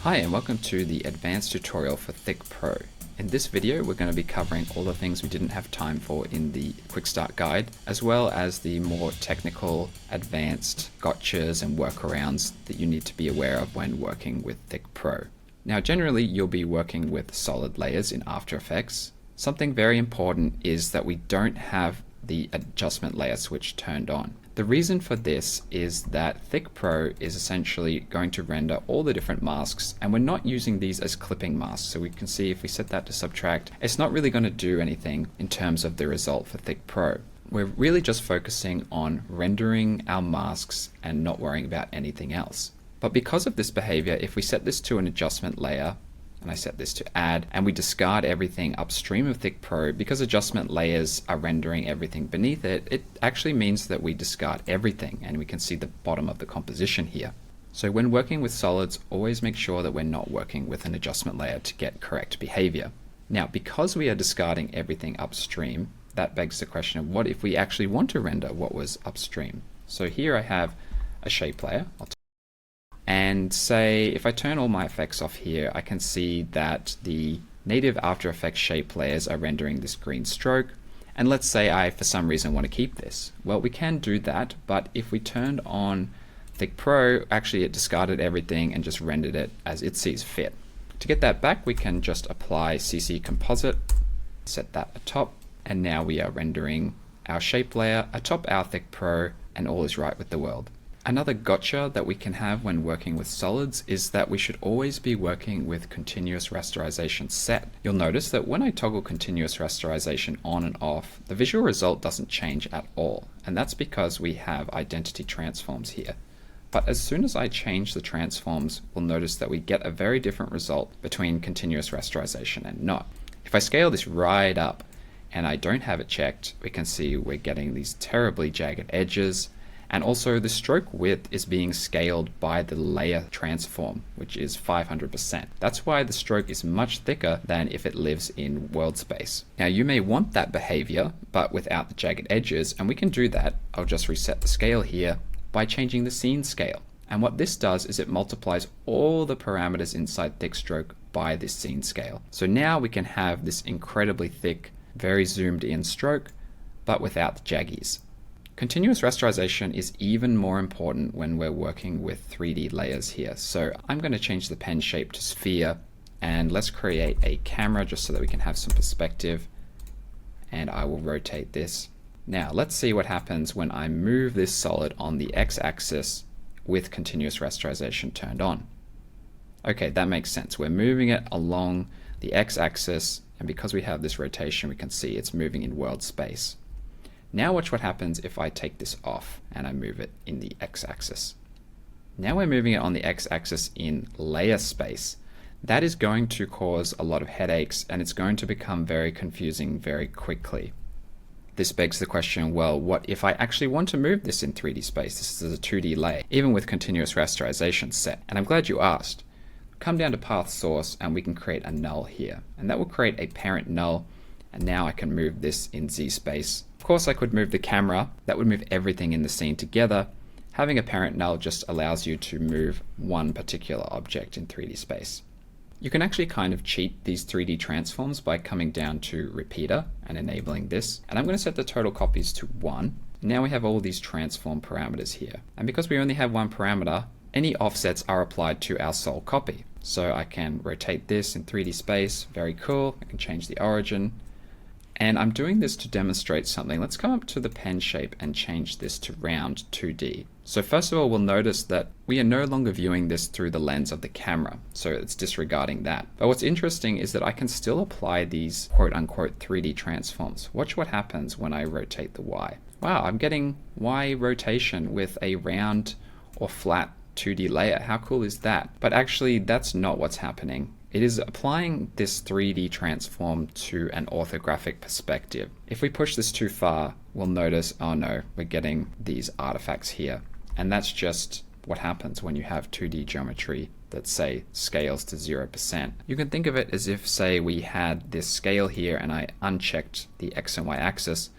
Hi and welcome to the advanced tutorial for Thicc Pro. In this video we're going to be covering all the things we didn't have time for in the quick start guide, as well as the more technical, advanced gotchas and workarounds that you need to be aware of when working with Thicc Pro. Now generally you'll be working with solid layers in After Effects. Something very important is that we don't have the adjustment layer switch turned on. The reason for this is that Thicc Pro is essentially going to render all the different masks, and we're not using these as clipping masks. So we can see if we set that to subtract, it's not really going to do anything in terms of the result for Thicc Pro. We're really just focusing on rendering our masks and not worrying about anything else. But because of this behavior, if we set this to an adjustment layer, and I set this to add, and we discard everything upstream of Thicc Pro, because adjustment layers are rendering everything beneath it, it actually means that we discard everything, and we can see the bottom of the composition here. So when working with solids, always make sure that we're not working with an adjustment layer to get correct behavior. Now, because we are discarding everything upstream, that begs the question of what if we actually want to render what was upstream? So here I have a shape layer. And say if I turn all my effects off here, I can see that the native After Effects shape layers are rendering this green stroke. And let's say I, for some reason, want to keep this. Well, we can do that, but if we turned on Thicc Pro, actually it discarded everything and just rendered it as it sees fit. To get that back, we can just apply CC Composite, set that atop, and now we are rendering our shape layer atop our Thicc Pro, and all is right with the world. Another gotcha that we can have when working with solids is that we should always be working with continuous rasterization set. You'll notice that when I toggle continuous rasterization on and off, the visual result doesn't change at all, and that's because we have identity transforms here. But as soon as I change the transforms, we'll notice that we get a very different result between continuous rasterization and not. If I scale this right up and I don't have it checked, we can see we're getting these terribly jagged edges. And also the stroke width is being scaled by the layer transform, which is 500%. That's why the stroke is much thicker than if it lives in world space. Now you may want that behavior, but without the jagged edges, and we can do that. I'll just reset the scale here by changing the scene scale. And what this does is it multiplies all the parameters inside thick stroke by this scene scale. So now we can have this incredibly thick, very zoomed in stroke, but without the jaggies. Continuous rasterization is even more important when we're working with 3D layers here. So I'm going to change the pen shape to sphere, and let's create a camera just so that we can have some perspective. And I will rotate this. Now let's see what happens when I move this solid on the x-axis with continuous rasterization turned on. Okay, that makes sense. We're moving it along the x-axis, and because we have this rotation, we can see it's moving in world space. Now watch what happens if I take this off and I move it in the x-axis. Now we're moving it on the x-axis in layer space. That is going to cause a lot of headaches, and it's going to become very confusing very quickly. This begs the question, well, what if I actually want to move this in 3D space? This is a 2D layer, even with continuous rasterization set. And I'm glad you asked. Come down to path source and we can create a null here. And that will create a parent null. And now I can move this in Z space. Of course, I could move the camera. That would move everything in the scene together. Having a parent null just allows you to move one particular object in 3D space. You can actually kind of cheat these 3D transforms by coming down to repeater and enabling this. And I'm going to set the total copies to 1. Now we have all these transform parameters here. And because we only have one parameter, any offsets are applied to our sole copy. So I can rotate this in 3D space. Very cool. I can change the origin. And I'm doing this to demonstrate something. Let's come up to the pen shape and change this to round 2D. So first of all, we'll notice that we are no longer viewing this through the lens of the camera. So it's disregarding that. But what's interesting is that I can still apply these quote unquote 3D transforms. Watch what happens when I rotate the Y. Wow, I'm getting Y rotation with a round or flat 2D layer. How cool is that? But actually that's not what's happening. It is applying this 3D transform to an orthographic perspective. If we push this too far, we'll notice, oh no, we're getting these artifacts here. And that's just what happens when you have 2D geometry that, say, scales to 0%. You can think of it as if, say, we had this scale here and I unchecked the X and Y axis,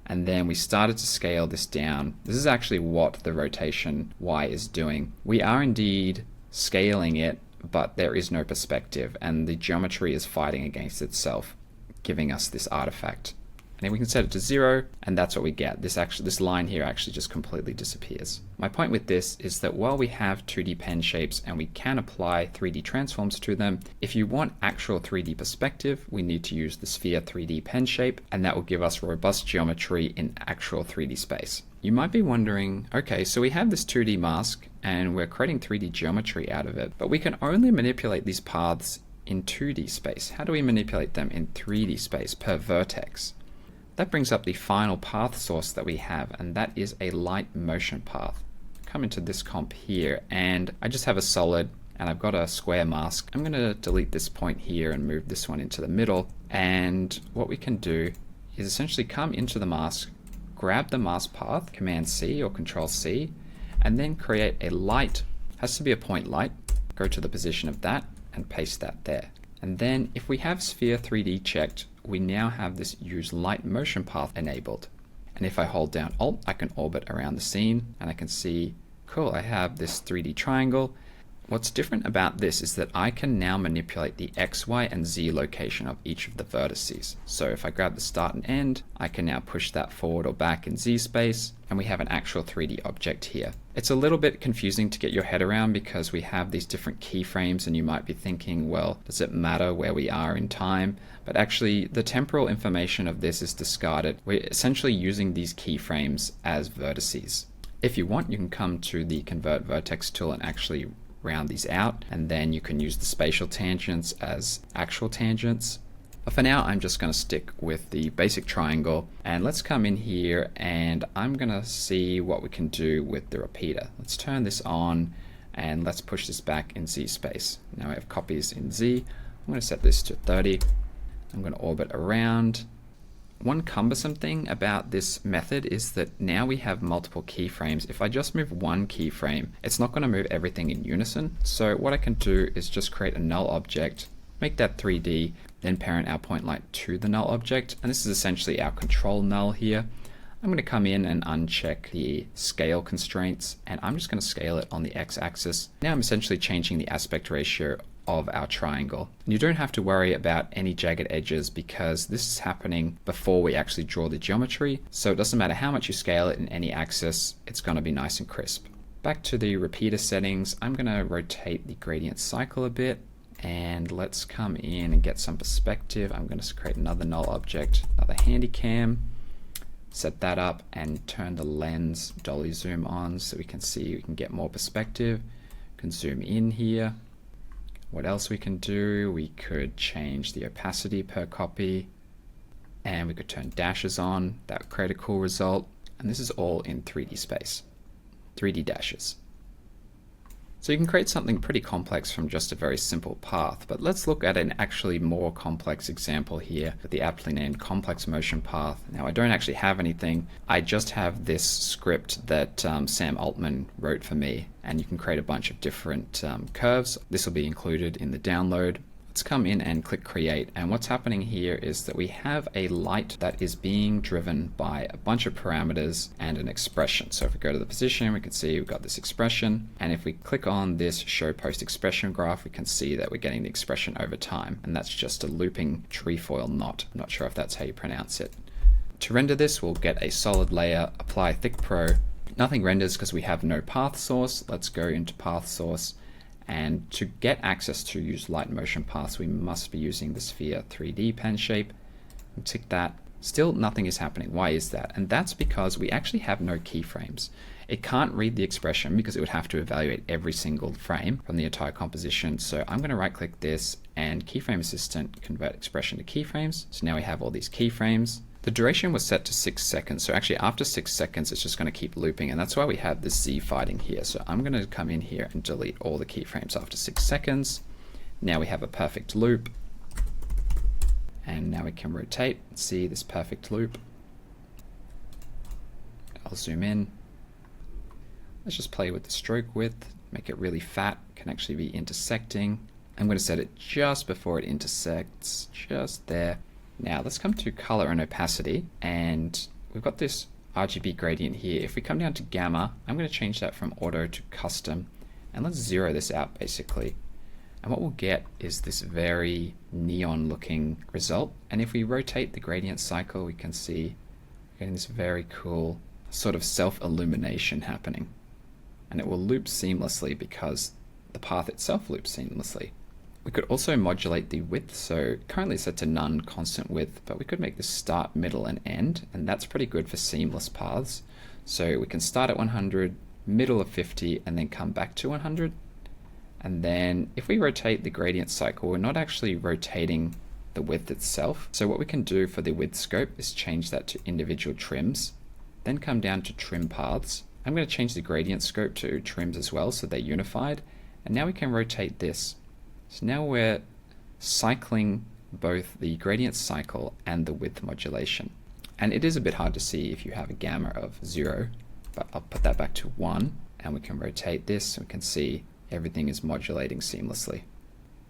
and then we started to scale this down. This is actually what the rotation Y is doing. We are indeed scaling it but there is no perspective, and the geometry is fighting against itself, giving us this artifact. And then we can set it to 0, and that's what we get. This line here actually just completely disappears. My point with this is that while we have 2D pen shapes and we can apply 3D transforms to them, if you want actual 3D perspective, we need to use the sphere 3D pen shape, and that will give us robust geometry in actual 3D space. You might be wondering, okay, so we have this 2D mask and we're creating 3D geometry out of it, but we can only manipulate these paths in 2D space. How do we manipulate them in 3D space per vertex? That brings up the final path source that we have, and that is a light motion path. Come into this comp here, and I just have a solid, and I've got a square mask. I'm going to delete this point here and move this one into the middle. And what we can do is essentially come into the mask, grab the mask path, Command C or Control C, and then create a light. Has to be a point light. Go to the position of that and paste that there. And then if we have sphere 3D checked, we now have this use light motion path enabled. And if I hold down Alt, I can orbit around the scene, and I can see, cool, I have this 3D triangle. What's different about this is that I can now manipulate the X, Y, and Z location of each of the vertices. So if I grab the start and end, I can now push that forward or back in Z space, and we have an actual 3D object here. It's a little bit confusing to get your head around because we have these different keyframes, and you might be thinking, well, does it matter where we are in time? But actually, the temporal information of this is discarded. We're essentially using these keyframes as vertices. If you want, you can come to the Convert Vertex tool and actually round these out, and then you can use the spatial tangents as actual tangents. But for now, I'm just going to stick with the basic triangle, and let's come in here and I'm going to see what we can do with the repeater. Let's turn this on and let's push this back in Z space. Now I have copies in Z. I'm going to set this to 30. I'm going to orbit around. One cumbersome thing about this method is that now we have multiple keyframes. If I just move one keyframe, it's not going to move everything in unison. So what I can do is just create a null object, make that 3D, then parent our point light to the null object. And this is essentially our control null here. I'm going to come in and uncheck the scale constraints, and I'm just going to scale it on the x-axis. Now I'm essentially changing the aspect ratio of our triangle. And you don't have to worry about any jagged edges because this is happening before we actually draw the geometry. So it doesn't matter how much you scale it in any axis, it's going to be nice and crisp. Back to the repeater settings, I'm going to rotate the gradient cycle a bit, and let's come in and get some perspective. I'm going to create another null object, another handy cam, set that up and turn the lens dolly zoom on so we can see, we can get more perspective. We can zoom in here. What else we can do? We could change the opacity per copy, and we could turn dashes on. That would create a cool result. And this is all in 3D space, 3D dashes. So you can create something pretty complex from just a very simple path, but let's look at an actually more complex example here with the aptly named complex motion path. Now I don't actually have anything, I just have this script that Sam Altman wrote for me, and you can create a bunch of different curves. This will be included in the download. Let's come in and click create, and what's happening here is that we have a light that is being driven by a bunch of parameters and an expression. So if we go to the position, we can see we've got this expression, and if we click on this show post expression graph, we can see that we're getting the expression over time, and that's just a looping trefoil knot. I'm not sure if that's how you pronounce it. To render this, we'll get a solid layer, apply Thicc Pro. Nothing renders because we have no path source. Let's go into path source. And to get access to use light motion paths, we must be using the sphere 3D pen shape. And tick that. Still nothing is happening. Why is that? And that's because we actually have no keyframes. It can't read the expression because it would have to evaluate every single frame from the entire composition. So I'm going to right click this and keyframe assistant, convert expression to keyframes. So now we have all these keyframes. The duration was set to 6 seconds, so actually after 6 seconds it's just going to keep looping, and that's why we have this Z fighting here. So I'm going to come in here and delete all the keyframes after 6 seconds. Now we have a perfect loop, and now we can rotate and see this perfect loop. I'll zoom in. Let's just play with the stroke width, make it really fat, can actually be intersecting. I'm going to set it just before it intersects, just there. Now let's come to color and opacity, and we've got this RGB gradient here. If we come down to gamma, I'm going to change that from auto to custom, and let's zero this out basically. And what we'll get is this very neon looking result. And if we rotate the gradient cycle, we can see we're getting this very cool sort of self-illumination happening. And it will loop seamlessly because the path itself loops seamlessly. We could also modulate the width, so currently it's set to none, constant width, but we could make this start, middle, and end, and that's pretty good for seamless paths. So we can start at 100, middle of 50, and then come back to 100. And then if we rotate the gradient cycle, we're not actually rotating the width itself. So what we can do for the width scope is change that to individual trims, then come down to trim paths. I'm going to change the gradient scope to trims as well so they're unified. And now we can rotate this. So now we're cycling both the gradient cycle and the width modulation. And it is a bit hard to see if you have a gamma of 0, but I'll put that back to 1, and we can rotate this and we can see everything is modulating seamlessly.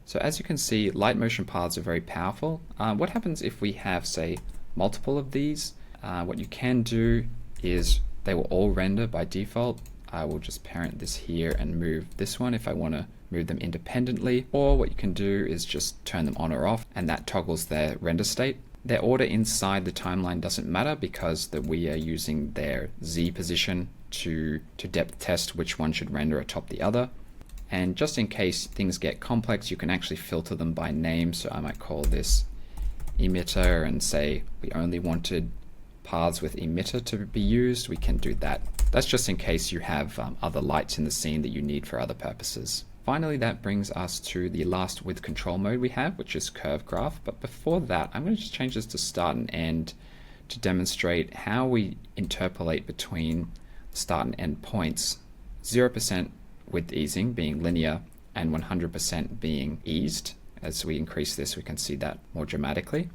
So as you can see, light motion paths are very powerful. What happens if we have, say, multiple of these? What you can do is they will all render by default. I will just parent this here and move this one if I want to move them independently, or what you can do is just turn them on or off, and that toggles their render state. Their order inside the timeline doesn't matter because we are using their Z position to depth test which one should render atop the other. And just in case things get complex, you can actually filter them by name. So I might call this emitter and say we only wanted paths with emitter to be used. We can do that. That's just in case you have other lights in the scene that you need for other purposes. Finally, that brings us to the last width control mode we have, which is curve graph. But before that, I'm going to just change this to start and end to demonstrate how we interpolate between start and end points. 0% width easing being linear and 100% being eased. As we increase this, we can see that more dramatically.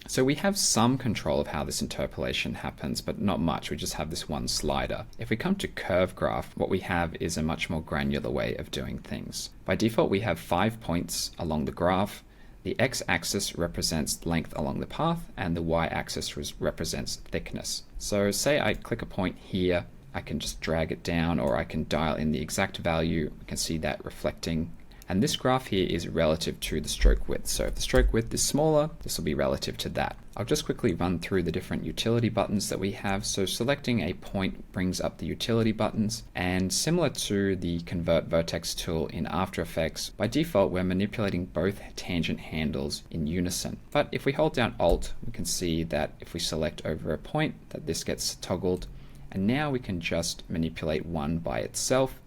So we have some control of how this interpolation happens, but not much. We just have this one slider. If we come to curve graph, what we have is a much more granular way of doing things. By default, we have 5 points along the graph. The x-axis represents length along the path, and the y-axis represents thickness. So say I click a point here, I can just drag it down, or I can dial in the exact value. We can see that reflecting. And this graph here is relative to the stroke width. So if the stroke width is smaller, this will be relative to that. I'll just quickly run through the different utility buttons that we have. So selecting a point brings up the utility buttons, and similar to the convert vertex tool in After Effects, by default we're manipulating both tangent handles in unison. But if we hold down Alt, we can see that if we select over a point, that this gets toggled, and now we can just manipulate one by itself.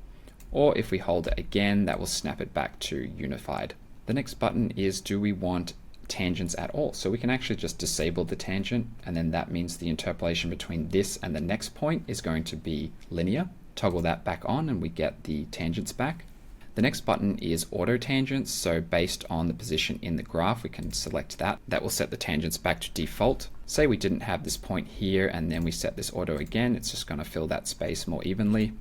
Or if we hold it again, that will snap it back to unified. The next button is, do we want tangents at all? So we can actually just disable the tangent, and then that means the interpolation between this and the next point is going to be linear. Toggle that back on and we get the tangents back. The next button is auto tangents. So based on the position in the graph, we can select that. That will set the tangents back to default. Say we didn't have this point here and then we set this auto again, it's just going to fill that space more evenly.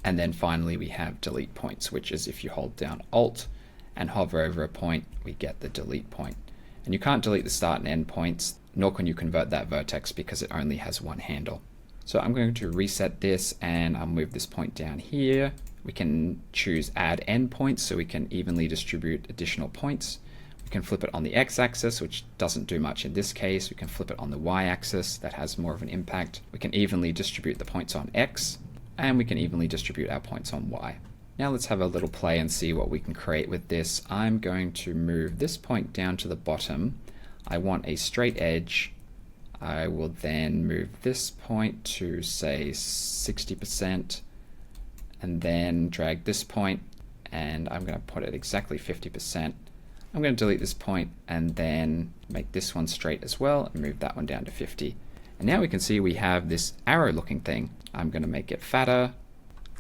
And then finally we have delete points, which is if you hold down Alt and hover over a point, we get the delete point. And you can't delete the start and end points, nor can you convert that vertex because it only has one handle. So I'm going to reset this and I'll move this point down here. We can choose add endpoints so we can evenly distribute additional points. We can flip it on the x-axis, which doesn't do much in this case. We can flip it on the y-axis, that has more of an impact. We can evenly distribute the points on x, and we can evenly distribute our points on y. Now let's have a little play and see what we can create with this. I'm going to move this point down to the bottom. I want a straight edge. I will then move this point to say 60%, and then drag this point, and I'm going to put it exactly 50%. I'm going to delete this point and then make this one straight as well and move that one down to 50. And now we can see we have this arrow looking thing. I'm going to make it fatter.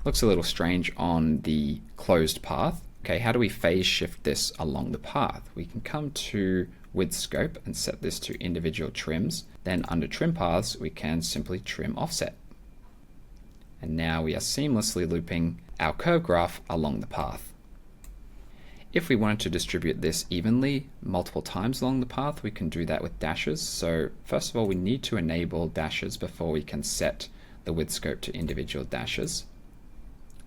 Looks a little strange on the closed path. Okay, how do we phase shift this along the path? We can come to width scope and set this to individual trims. Then under trim paths, we can simply trim offset. And now we are seamlessly looping our curve graph along the path. If we wanted to distribute this evenly multiple times along the path, we can do that with dashes. So first of all, we need to enable dashes before we can set the width scope to individual dashes.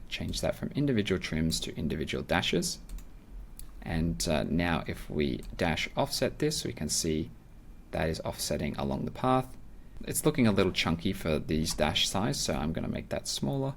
Change that from individual trims to individual dashes. And now if we dash offset this, we can see that is offsetting along the path. It's looking a little chunky for these dash size, so I'm going to make that smaller.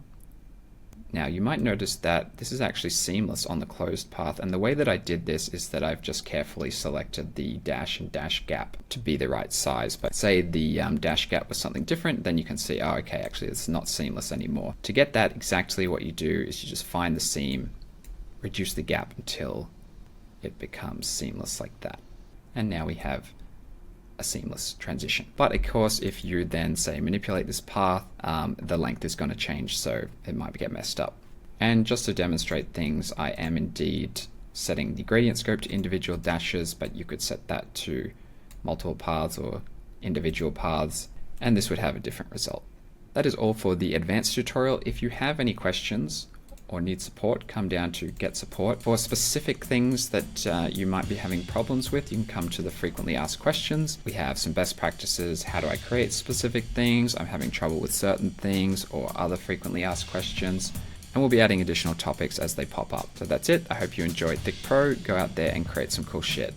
Now you might notice that this is actually seamless on the closed path, and the way that I did this is that I've just carefully selected the dash and dash gap to be the right size. But say the dash gap was something different, then you can see, oh okay, actually it's not seamless anymore. To get that, exactly what you do is you just find the seam, reduce the gap until it becomes seamless like that. And now we have a seamless transition. But of course, if you then say manipulate this path, the length is going to change, so it might get messed up. And just to demonstrate things, I am indeed setting the gradient scope to individual dashes, but you could set that to multiple paths or individual paths, and this would have a different result. That is all for the advanced tutorial. If you have any questions or need support, come down to get support. For specific things that you might be having problems with, you can come to the frequently asked questions. We have some best practices. How do I create specific things? I'm having trouble with certain things, or other frequently asked questions. And we'll be adding additional topics as they pop up. So that's it. I hope you enjoyed Thicc Pro. Go out there and create some cool shit.